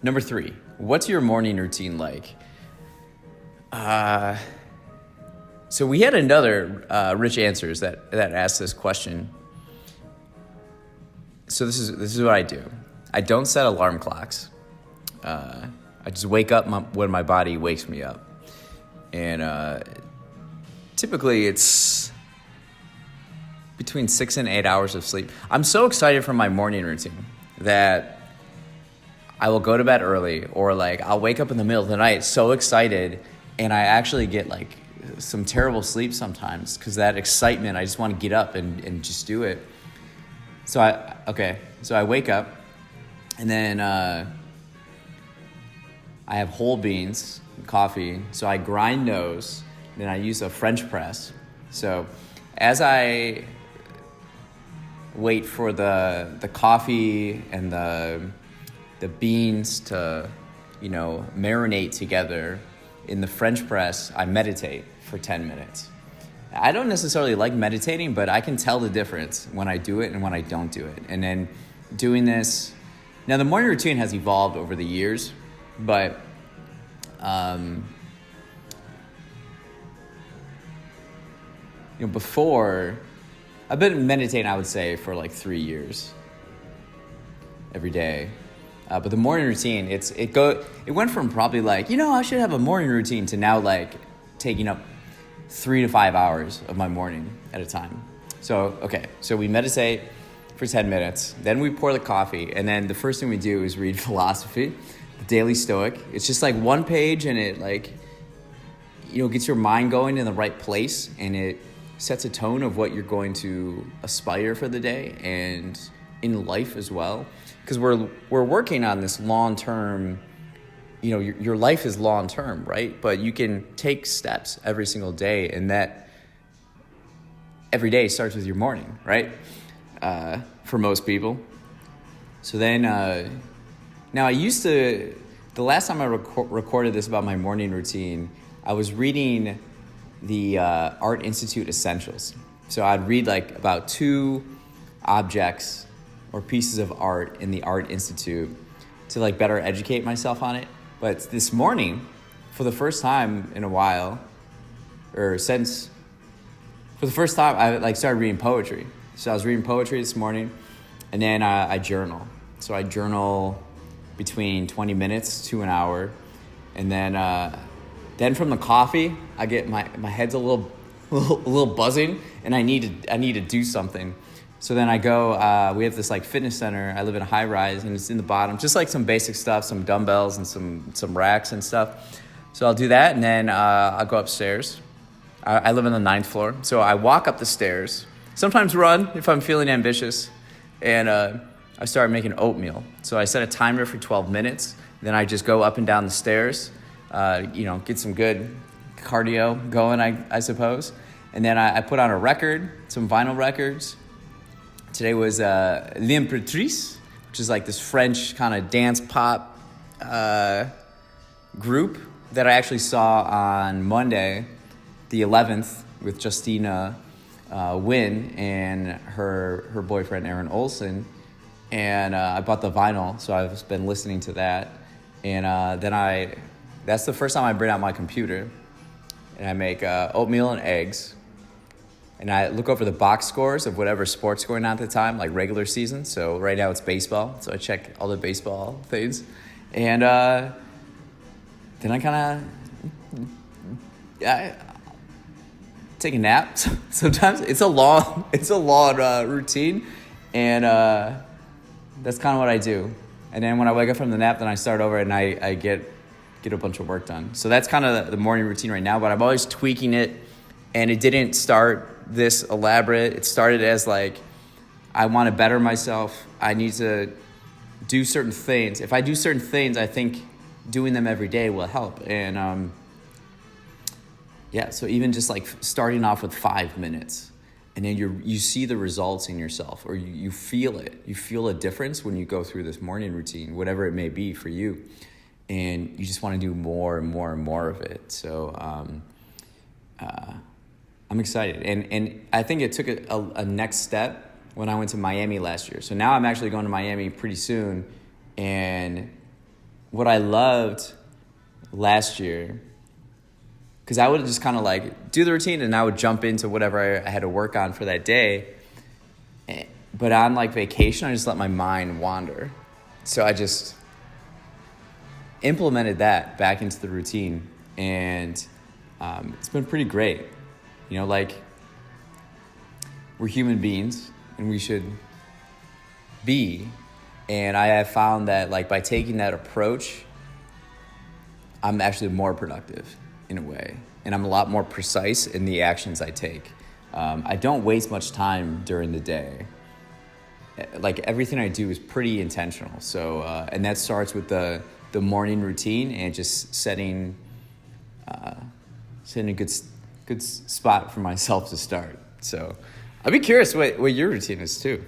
Number 3, what's your morning routine like? So we had another Rich Answers that asked this question. So this is what I do. I don't set alarm clocks. I just wake up when my body wakes me up. And typically it's between 6 and 8 hours of sleep. I'm so excited for my morning routine that I will go to bed early, or like I'll wake up in the middle of the night so excited, and I actually get like some terrible sleep sometimes because that excitement, I just want to get up and just do it. So I wake up, and then I have whole beans, coffee, so I grind those, then I use a French press. So as I wait for the coffee and the beans to, marinate together in the French press, I meditate for 10 minutes. I don't necessarily like meditating, but I can tell the difference when I do it and when I don't do it. And then doing this, now the morning routine has evolved over the years, but before, I've been meditating, I would say, for like 3 years every day. But the morning routine, it went from probably like, I should have a morning routine, to now like taking up 3 to 5 hours of my morning at a time. So we meditate for 10 minutes, then we pour the coffee, and then the first thing we do is read philosophy, the Daily Stoic. It's just like one page, and it gets your mind going in the right place, and it sets a tone of what you're going to aspire for the day and in life as well. Because we're working on this long-term, your life is long-term, right? But you can take steps every single day, and that every day starts with your morning, right? For most people. So then, now the last time I recorded this about my morning routine, I was reading the Art Institute Essentials. So I'd read like about 2 objects or pieces of art in the Art Institute to like better educate myself on it. But this morning, for the first time in a while, for the first time, I started reading poetry. So I was reading poetry this morning, and then I journal. So I journal between 20 minutes to an hour, and then from the coffee, I get my head's a little buzzing, and I need to do something. So then I go, we have this like fitness center. I live in a high rise, and it's in the bottom, just like some basic stuff, some dumbbells and some racks and stuff. So I'll do that, and then I'll go upstairs. I live on the 9th floor. So I walk up the stairs, sometimes run if I'm feeling ambitious, and I start making oatmeal. So I set a timer for 12 minutes. Then I just go up and down the stairs, get some good cardio going, I suppose. And then I put on a record, some vinyl records. Today was L'Impératrice, which is like this French kind of dance pop group that I actually saw on Monday, the 11th, with Justina Wynn and her boyfriend Aaron Olson. And I bought the vinyl, so I've been listening to that. And that's the first time I bring out my computer, and I make oatmeal and eggs. And I look over the box scores of whatever sport's going on at the time, like regular season. So right now it's baseball, so I check all the baseball things. And then I kind of take a nap. Sometimes it's a long routine, and that's kind of what I do. And then when I wake up from the nap, then I start over, and I get a bunch of work done. So that's kind of the morning routine right now, but I'm always tweaking it, and it didn't start this elaborate. It started as like, I want to better myself. I need to do certain things. If I do certain things, I think doing them every day will help. And so even just like starting off with 5 minutes, and then you see the results in yourself, or you feel it. You feel a difference when you go through this morning routine, whatever it may be for you. And you just want to do more and more and more of it. So I'm excited. And I think it took a next step when I went to Miami last year. So now I'm actually going to Miami pretty soon. And what I loved last year, because I would just kind of like do the routine and I would jump into whatever I had to work on for that day. But on like vacation, I just let my mind wander. So I just implemented that back into the routine, and it's been pretty great. You know, like, we're human beings and we should be. And I have found that like by taking that approach, I'm actually more productive in a way. And I'm a lot more precise in the actions I take. I don't waste much time during the day. Like, everything I do is pretty intentional. So, and that starts with the morning routine and just setting a good spot for myself to start. So I'd be curious what your routine is too.